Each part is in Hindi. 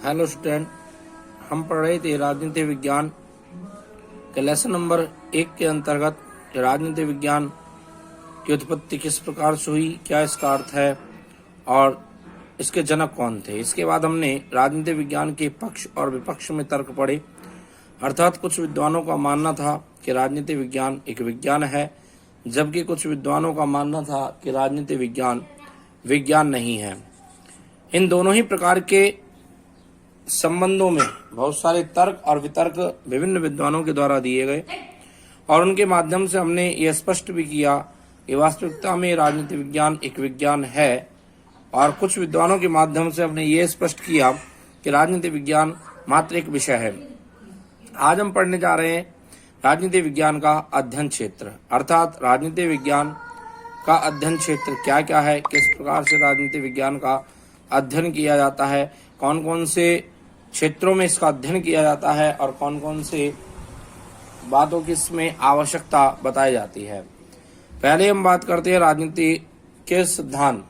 हेलो स्टूडेंट, हम पढ़ रहे थे राजनीति विज्ञान के लेसन नंबर 1 के अंतर्गत राजनीति विज्ञान की उत्पत्ति किस प्रकार से हुई, क्या इसका अर्थ है और इसके जनक कौन थे। इसके बाद हमने राजनीति विज्ञान के पक्ष और विपक्ष में तर्क पढ़े। अर्थात कुछ विद्वानों का मानना था कि राजनीति विज्ञान एक विज्ञान है, जबकि कुछ विद्वानों का मानना था कि राजनीति विज्ञान विज्ञान नहीं है। इन दोनों ही प्रकार के संबंधों में बहुत सारे तर्क और वितर्क विभिन्न विद्वानों के द्वारा दिए गए और उनके माध्यम से हमने यह स्पष्ट भी किया कि वास्तविकता में राजनीति विज्ञान एक विज्ञान है, और कुछ विद्वानों के माध्यम से हमने ये स्पष्ट किया कि राजनीति विज्ञान मात्र एक विषय है। आज हम पढ़ने जा रहे हैं राजनीति विज्ञान का अध्ययन क्षेत्र, अर्थात राजनीति विज्ञान का अध्ययन क्षेत्र क्या क्या है, किस प्रकार से राजनीति विज्ञान का अध्ययन किया जाता है, कौन कौन से क्षेत्रों में इसका अध्ययन किया जाता है और कौन कौन से बातों की इसमें आवश्यकता बताई जाती है। पहले हम बात करते हैं राजनीति के सिद्धांत।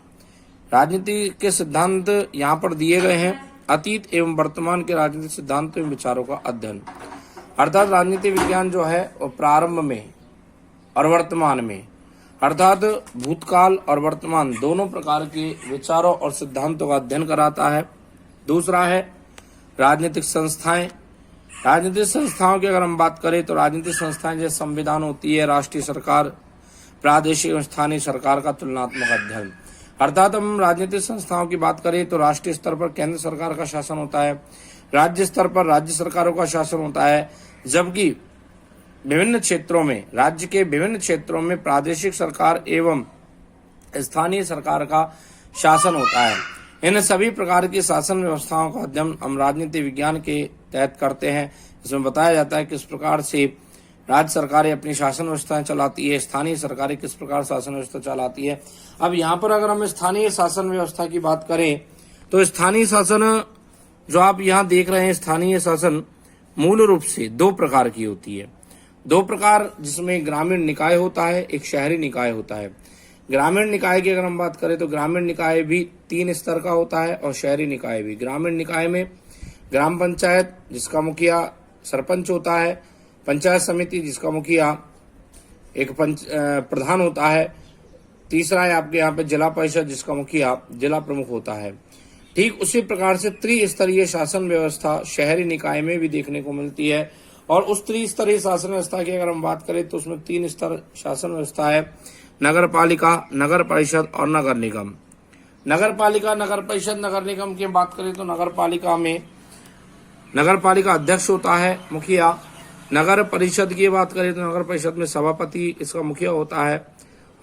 राजनीति के सिद्धांत यहाँ पर दिए गए हैं। अतीत एवं वर्तमान के राजनीतिक सिद्धांत एवं विचारों का अध्ययन, अर्थात राजनीति विज्ञान जो है वो प्रारंभ में और वर्तमान में, अर्थात भूतकाल और वर्तमान दोनों प्रकार के विचारों और सिद्धांतों का अध्ययन कराता है। दूसरा है राजनीतिक संस्थाएं। राजनीतिक संस्थाओं की अगर हम बात करें तो राजनीतिक संस्थाएं जैसे संविधान होती है, राष्ट्रीय सरकार, प्रादेशिक एवं स्थानीय सरकार का तुलनात्मक अध्ययन। अर्थात हम राजनीतिक संस्थाओं की बात करें तो राष्ट्रीय स्तर पर केंद्र सरकार का शासन होता है, राज्य स्तर पर राज्य सरकारों का शासन होता है, जबकि विभिन्न क्षेत्रों में, राज्य के विभिन्न क्षेत्रों में प्रादेशिक सरकार एवं स्थानीय सरकार का शासन होता है। इन सभी प्रकार की शासन व्यवस्थाओं का अध्ययन हम राजनीति विज्ञान के तहत करते हैं। इसमें बताया जाता है किस प्रकार से राज्य सरकारें अपनी शासन व्यवस्थाएं चलाती है, स्थानीय सरकारें किस प्रकार शासन व्यवस्था चलाती है। अब यहाँ पर अगर हम स्थानीय शासन व्यवस्था की बात करें तो स्थानीय शासन जो आप यहाँ देख रहे हैं, स्थानीय शासन मूल रूप से दो प्रकार की होती है। दो प्रकार, जिसमें ग्रामीण निकाय होता है, एक शहरी निकाय होता है। ग्रामीण निकाय की अगर हम बात करें तो ग्रामीण निकाय भी 3 स्तर का होता है और शहरी निकाय भी। ग्रामीण निकाय में ग्राम पंचायत जिसका मुखिया सरपंच होता है, पंचायत समिति जिसका मुखिया एक प्रधान होता है, तीसरा है आपके यहाँ पे जिला परिषद जिसका मुखिया जिला प्रमुख होता है। ठीक उसी प्रकार से त्रिस्तरीय शासन व्यवस्था शहरी निकाय में भी देखने को मिलती है। और उस त्रिस्तरीय शासन व्यवस्था की अगर हम बात करें तो उसमें 3 स्तर शासन व्यवस्था है, नगर पालिका, नगर परिषद और नगर निगम। नगर पालिका, नगर परिषद, नगर निगम की बात करें तो नगर पालिका में नगर पालिका अध्यक्ष होता है, मुखिया। नगर परिषद की बात करें तो नगर परिषद में सभापति इसका मुखिया होता है,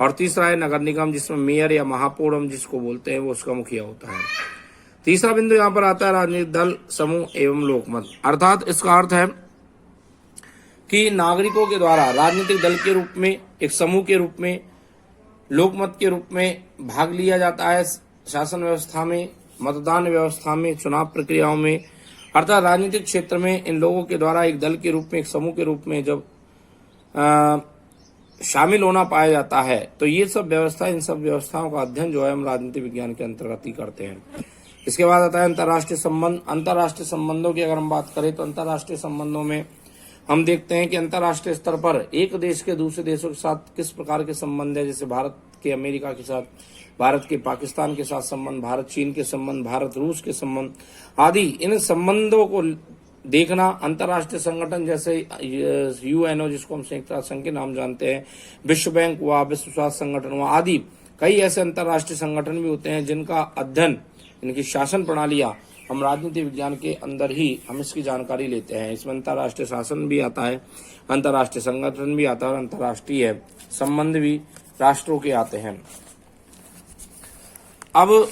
और तीसरा है नगर निगम जिसमें मेयर या महापौर हम जिसको बोलते हैं वो उसका मुखिया होता है। तीसरा बिंदु यहाँ पर आता है राजनीतिक दल, समूह एवं लोकमत। अर्थात इसका अर्थ है कि नागरिकों के द्वारा राजनीतिक दल के रूप में, एक समूह के रूप में, लोकमत के रूप में भाग लिया जाता है शासन व्यवस्था में, मतदान व्यवस्था में, चुनाव प्रक्रियाओं में। अर्थात राजनीतिक क्षेत्र में इन लोगों के द्वारा एक दल के रूप में, एक समूह के रूप में जब शामिल होना पाया जाता है तो ये सब व्यवस्था, इन सब व्यवस्थाओं का अध्ययन जो है हम राजनीति विज्ञान के अंतर्गत ही करते हैं। इसके बाद आता है अंतर्राष्ट्रीय संबंध। अंतर्राष्ट्रीय संबंधों की अगर हम बात करें तो अंतर्राष्ट्रीय संबंधों में हम देखते हैं कि अंतर्राष्ट्रीय स्तर पर एक देश के दूसरे देशों के साथ किस प्रकार के संबंध है, जैसे भारत के अमेरिका के साथ, भारत के पाकिस्तान के साथ संबंध, भारत चीन के संबंध, भारत रूस के संबंध आदि। इन संबंधों को देखना अंतर्राष्ट्रीय संगठन जैसे यूएनओ जिसको हम संयुक्त राष्ट्र संघ के नाम जानते हैं, विश्व बैंक हुआ, विश्व स्वास्थ्य संगठन हुआ आदि कई ऐसे अंतर्राष्ट्रीय संगठन भी होते हैं जिनका अध्ययन, इनकी शासन प्रणालियां हम राजनीति विज्ञान के अंदर ही हम इसकी जानकारी लेते हैं। इसमें अंतर्राष्ट्रीय शासन भी आता है, अंतर्राष्ट्रीय संगठन भी आता है और अंतर्राष्ट्रीय संबंध भी राष्ट्रों के आते हैं। अब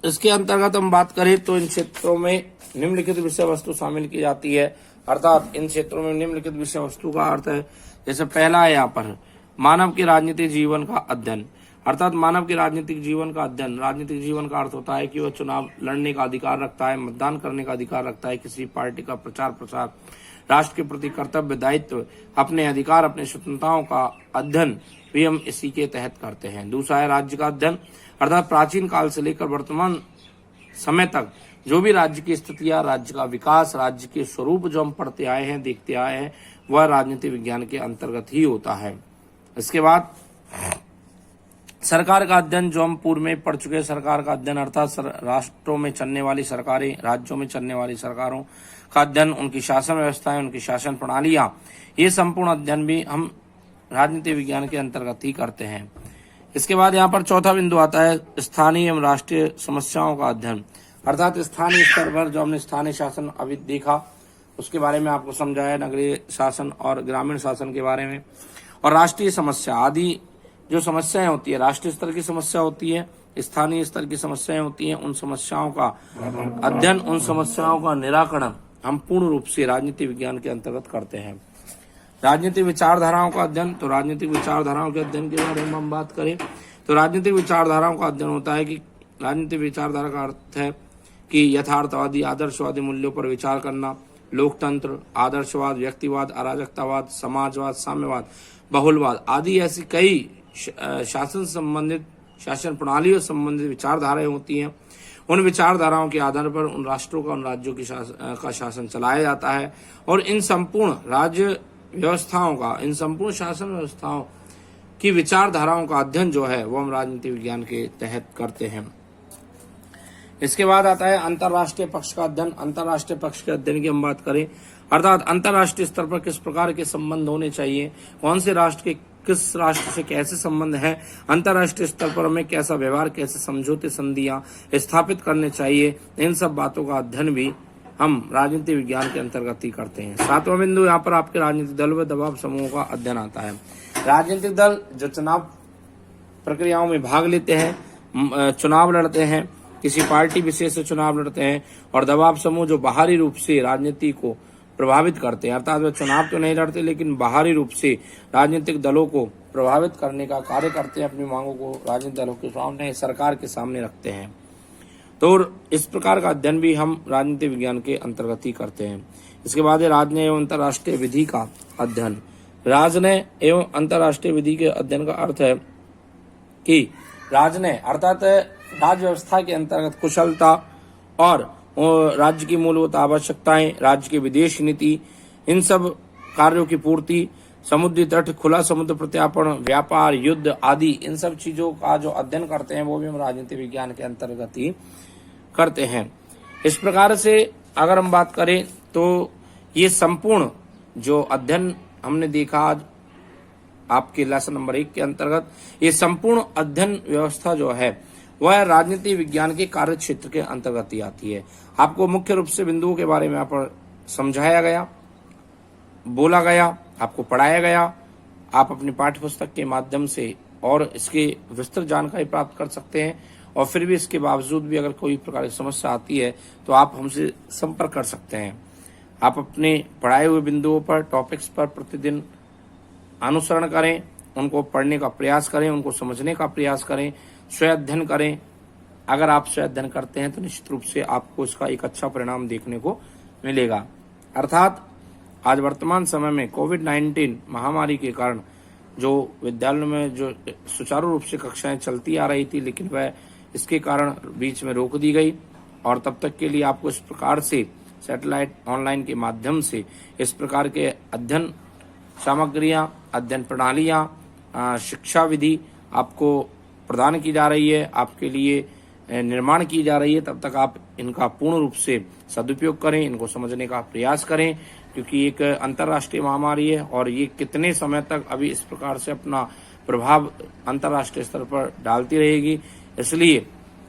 इसके अंतर्गत हम बात करें तो इन क्षेत्रों में निम्नलिखित विषय वस्तु शामिल की जाती है। अर्थात इन क्षेत्रों में निम्नलिखित विषय वस्तु का अर्थ है, जैसे पहला है यहाँ पर मानव के राजनीतिक जीवन का अध्ययन। अर्थात मानव के राजनीतिक जीवन का अध्ययन, राजनीतिक जीवन का अर्थ होता है कि वह चुनाव लड़ने का अधिकार रखता है, मतदान करने का अधिकार रखता है, किसी पार्टी का प्रचार प्रसार, राष्ट्र के प्रति कर्तव्य दायित्व, अपने अधिकार, अपने स्वतंत्रताओं का अध्ययन भी हम इसी के तहत करते हैं। दूसरा है राज्य का अध्ययन, अर्थात प्राचीन काल से लेकर वर्तमान समय तक जो भी राज्य की स्थितियां, राज्य का विकास, राज्य के स्वरूप जो हम पढ़ते आए हैं, देखते आए हैं, वह राजनीति विज्ञान के अंतर्गत ही होता है। इसके बाद सरकार का अध्ययन, जो हम पूर्व में पढ़ चुके हैं। सरकार का अध्ययन अर्थात राष्ट्रों में चलने वाली सरकारें, राज्यों में चलने वाली सरकारों का अध्ययन, उनकी शासन व्यवस्थाएं, उनकी शासन प्रणालियां, ये संपूर्ण अध्ययन भी हम राजनीति विज्ञान के अंतर्गत ही करते हैं। इसके बाद यहाँ पर चौथा बिंदु आता है स्थानीय एवं राष्ट्रीय समस्याओं का अध्ययन, अर्थात स्थानीय स्तर पर जो हमने स्थानीय शासन अभी देखा उसके बारे में आपको समझाया, नगरीय शासन और ग्रामीण शासन के बारे में, और राष्ट्रीय समस्या आदि जो समस्याएं होती है, राष्ट्रीय स्तर की समस्या होती है, स्थानीय स्तर की समस्याएं होती हैं, उन समस्याओं का अध्ययन, उन समस्याओं का निराकरण हम पूर्ण रूप से राजनीति विज्ञान के अंतर्गत करते हैं। राजनीतिक विचारधाराओं का अध्ययन, तो राजनीतिक विचारधाराओं के अध्ययन के बारे में हम बात करें तो राजनीतिक विचारधाराओं का अध्ययन होता है कि राजनीतिक विचारधारा का अर्थ है कि यथार्थवादी, आदर्शवादी मूल्यों पर विचार करना, लोकतंत्र, आदर्शवाद, व्यक्तिवाद, अराजकतावाद, समाजवाद, साम्यवाद, बहुलवाद आदि ऐसी कई शासन संबंधित, शासन प्रणालियों संबंधित विचारधाराएं होती हैं। उन विचारधाराओं के आधार पर उन राष्ट्रों का, उन राज्यों का शासन चलाया जाता है और इन संपूर्ण राज्य व्यवस्थाओं का, इन संपूर्ण शासन व्यवस्थाओं की विचारधाराओं का अध्ययन जो है वो हम राजनीति विज्ञान के तहत करते हैं। इसके बाद आता है अंतर्राष्ट्रीय पक्ष का अध्ययन। अंतर्राष्ट्रीय पक्ष के अध्ययन की हम बात करें अर्थात अंतर्राष्ट्रीय स्तर पर किस प्रकार के संबंध होने चाहिए, कौन से राष्ट्र के किस राष्ट्र से कैसे संबंध है, अंतर्राष्ट्रीय स्तर पर हमें कैसा व्यवहार, कैसे समझौते, संधियां स्थापित करने चाहिए, इन सब बातों का अध्ययन भी हम राजनीति विज्ञान के अंतर्गत ही करते हैं। सातवां बिंदु यहाँ पर आपके राजनीतिक दल व दबाव समूहों का अध्ययन आता है। राजनीतिक दल जो चुनाव प्रक्रियाओं में भाग लेते हैं, चुनाव लड़ते हैं, किसी पार्टी विशेष से चुनाव लड़ते हैं, और दबाव समूह जो बाहरी रूप से राजनीति को प्रभावित करते हैं, अर्थात वे चुनाव तो नहीं लड़ते लेकिन बाहरी रूप से राजनीतिक दलों को प्रभावित करने का कार्य करते हैं, अपनी मांगों को राजनीतिक दलों के सामने, सरकार के सामने रखते हैं। तो इस प्रकार का अध्ययन भी हम राजनीति विज्ञान के अंतर्गत ही करते हैं। इसके बाद है राजनय एवं अंतर्राष्ट्रीय विधि का अध्ययन। राजनय एवं अंतर्राष्ट्रीय विधि के अध्ययन का अर्थ है कि राजनय अर्थात राज्य व्यवस्था के अंतर्गत कुशलता और राज्य की मूलभूत आवश्यकताएं, राज्य की विदेश नीति, इन सब कार्यों की पूर्ति, समुद्री तट, खुला समुद्र प्रत्यार्पण, व्यापार, युद्ध आदि इन सब चीजों का जो अध्ययन करते हैं वो भी हम राजनीति विज्ञान के अंतर्गत ही करते हैं। इस प्रकार से अगर हम बात करें तो ये संपूर्ण जो अध्ययन हमने देखा आज आपके लेसन नंबर 1 के अंतर्गत, ये संपूर्ण अध्ययन व्यवस्था जो है वह राजनीति विज्ञान के कार्य क्षेत्र के अंतर्गत ही आती है। आपको मुख्य रूप से बिंदुओं के बारे में यहाँ पर समझाया गया, बोला गया, आपको पढ़ाया गया। आप अपनी पाठ्य पुस्तक के माध्यम से और इसकी विस्तृत जानकारी प्राप्त कर सकते हैं, और फिर भी इसके बावजूद भी अगर कोई प्रकार की समस्या आती है तो आप हमसे संपर्क कर सकते हैं। आप अपने पढ़ाए हुए बिंदुओं पर, टॉपिक्स पर प्रतिदिन अनुसरण करें, उनको पढ़ने का प्रयास करें, उनको समझने का प्रयास करें, स्वयं अध्ययन करें। अगर आप स्वयं अध्ययन करते हैं तो निश्चित रूप से आपको इसका एक अच्छा परिणाम देखने को मिलेगा। अर्थात आज वर्तमान समय में कोविड-19 महामारी के कारण जो विद्यालयों में जो सुचारू रूप से कक्षाएं चलती आ रही थी, लेकिन वह इसके कारण बीच में रोक दी गई, और तब तक के लिए आपको इस प्रकार से सैटेलाइट ऑनलाइन के माध्यम से इस प्रकार के अध्ययन सामग्रियां, अध्ययन प्रणालियां, शिक्षा विधि आपको प्रदान की जा रही है, आपके लिए निर्माण की जा रही है। तब तक आप इनका पूर्ण रूप से सदुपयोग करें, इनको समझने का प्रयास करें, क्योंकि एक अंतर्राष्ट्रीय महामारी है और ये कितने समय तक अभी इस प्रकार से अपना प्रभाव अंतर्राष्ट्रीय स्तर पर डालती रहेगी। इसलिए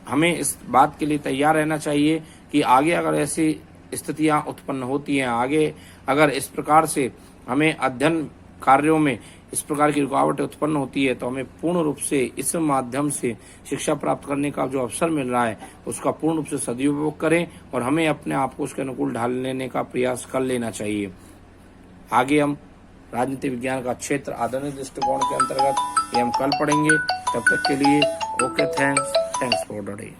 हमें इस बात के लिए तैयार रहना चाहिए कि आगे अगर ऐसी स्थितियां उत्पन्न होती हैं, आगे अगर इस प्रकार से हमें अध्ययन कार्यों में इस प्रकार की रुकावटें उत्पन्न होती है तो हमें पूर्ण रूप से इस माध्यम से शिक्षा प्राप्त करने का जो अवसर मिल रहा है उसका पूर्ण रूप से सदुपयोग करें, और हमें अपने आप को उसके अनुकूल ढाल लेने का प्रयास कर लेना चाहिए। आगे हम राजनीति विज्ञान का क्षेत्र आधुनिक दृष्टिकोण के अंतर्गत ये हम कल पढ़ेंगे। तब तक के लिए okay, thanks for the day.